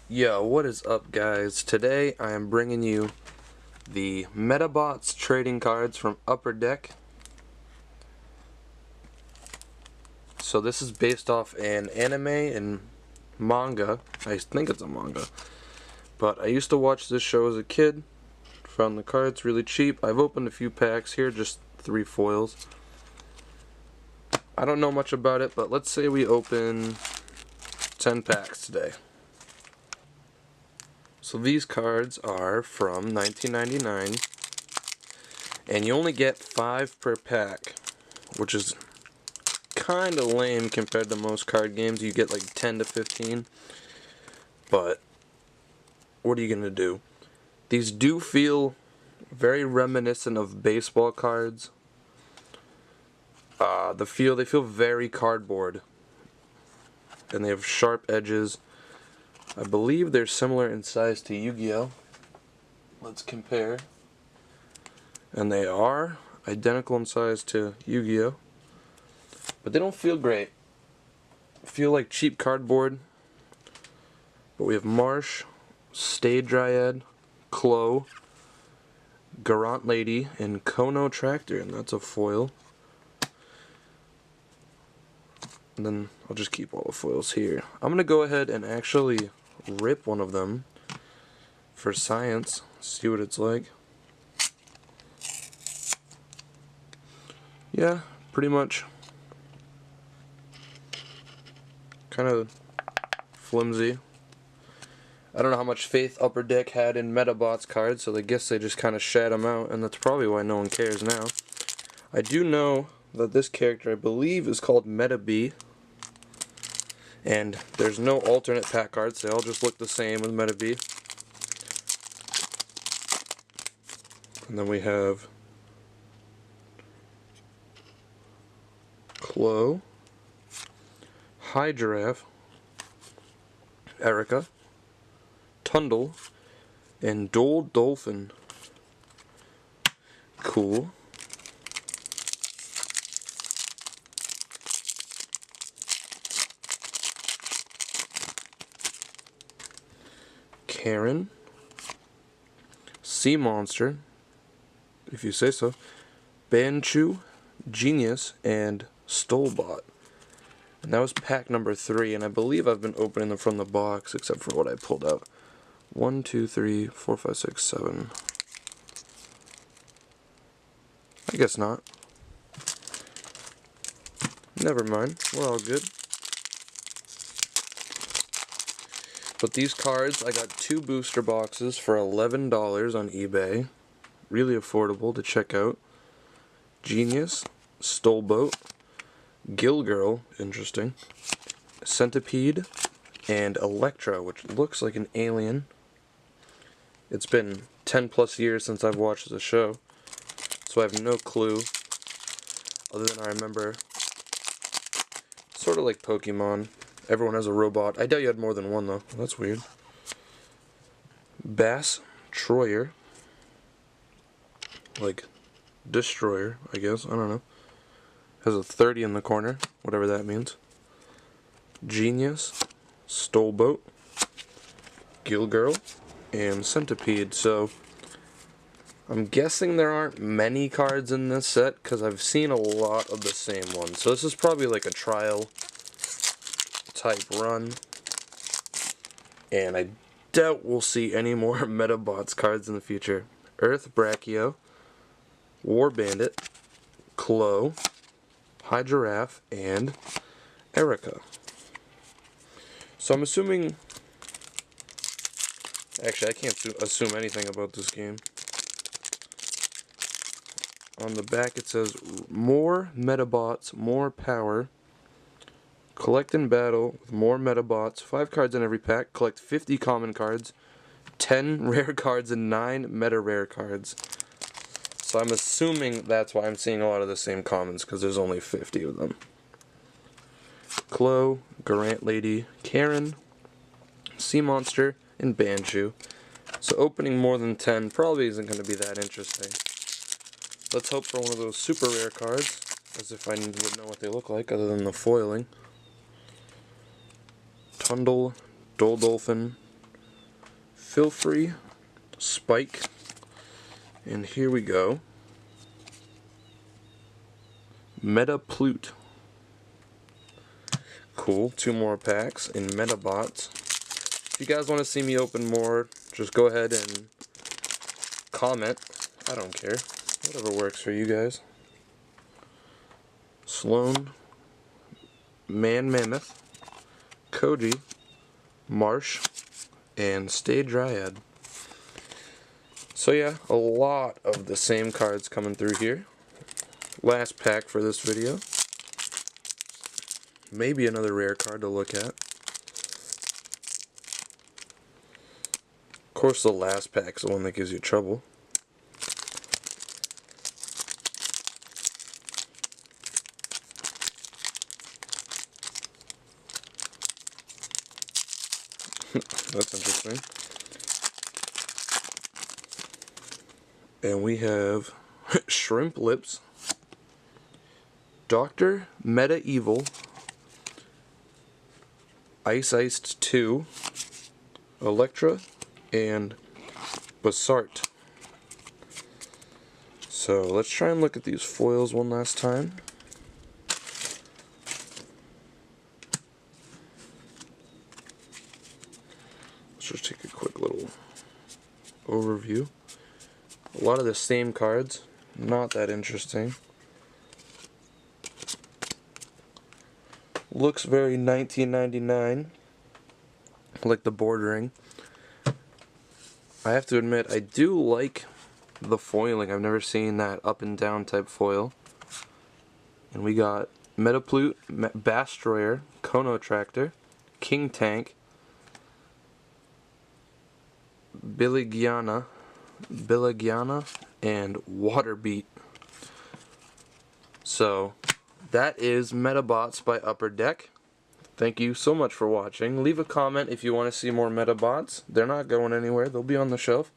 Yo, what is up, guys? Today I am bringing you the Medabots Trading Cards from Upper Deck. So this is based off an anime and manga. I think it's a manga. But I used to watch this show as a kid. Found the cards really cheap. I've opened a few packs here, just 3 foils. I don't know much about it, but let's say we open 10 packs today. So these cards are from 1999, and you only get 5 per pack, which is kind of lame compared to most card games. You get like 10 to 15, but what are you gonna do? These do feel very reminiscent of baseball cards. They feel very cardboard, and they have sharp edges. I believe they're similar in size to Yu-Gi-Oh! Let's compare. And they are identical in size to Yu-Gi-Oh! But they don't feel great. Feel like cheap cardboard. But we have Marsh, Stay Dryad, Clo, Garant Lady, and Kono Tractor, and that's a foil. And then I'll just keep all the foils here. I'm going to go ahead and actually rip one of them for science, see what it's like. Yeah, pretty much. Kind of flimsy. I don't know how much faith Upper Deck had in Medabots cards, so I guess they just kind of shat them out, and that's probably why no one cares now. I do know that this character, I believe, is called Medabots, and there's no alternate pack cards, they all just look the same with Medabots. And then we have Clo, High Giraffe, Erica, Tundle, and Dolphin. Cool. Karen, Sea Monster, if you say so, Banchu, Genius, and Stolbot. And that was pack number 3, and I believe I've been opening them from the box, except for what I pulled out. 1, 2, 3, 4, 5, 6, 7. I guess not. Never mind, we're all good. But these cards, I got 2 booster boxes for $11 on eBay. Really affordable to check out. Genius, Stolboat, Gill Girl, interesting, Centipede, and Electra, which looks like an alien. It's been 10 plus years since I've watched the show, so I have no clue, other than I remember, sort of like Pokemon, everyone has a robot. I doubt you had more than one though, that's weird. Bass Troyer, like Destroyer, I guess, I don't know. Has a 30 in the corner, whatever that means. Genius, Stolboat, Gill Girl, and Centipede. So I'm guessing there aren't many cards in this set because I've seen a lot of the same ones. So this is probably like a trial type run. And I doubt we'll see any more Medabots cards in the future. Earth Brachio, War Bandit, Clo, High Giraffe, and Erica. So I'm assuming... Actually, I can't assume anything about this game. On the back it says, more Medabots, more power. Collect and battle with more Medabots. 5 cards in every pack. Collect 50 common cards, 10 rare cards, and 9 meta rare cards. So I'm assuming that's why I'm seeing a lot of the same commons, because there's only 50 of them. Clo, Garant Lady, Karen, Sea Monster, and Banchu. So opening more than 10 probably isn't going to be that interesting. Let's hope for one of those super rare cards, as if I would know what they look like other than the foiling. Tundle, Dolphin, Feel Free, Spike, and here we go. Medabots. Cool, 2 more packs in Medabots. If you guys want to see me open more, just go ahead and comment. I don't care. Whatever works for you guys. Sloan, Man Mammoth, Koji, Marsh, and Stay Dryad. So yeah, a lot of the same cards coming through here. Last pack for this video. Maybe another rare card to look at. Of course, the last pack's the one that gives you trouble. That's interesting. And we have Shrimp Lips, Dr. Medieval, Iced 2, Electra, and Basart. So let's try and look at these foils one last time. Let's just take a quick little overview. A lot of the same cards, not that interesting. Looks very 1999, like the bordering. I have to admit, I do like the foiling. I've never seen that up and down type foil. And we got Medabots, Bastroyer, Kono Tractor, King Tank, Biligiana, and Waterbeat. So that is Medabots by Upper Deck. Thank you so much for watching. Leave a comment if you want to see more Medabots. They're not going anywhere. They'll be on the shelf.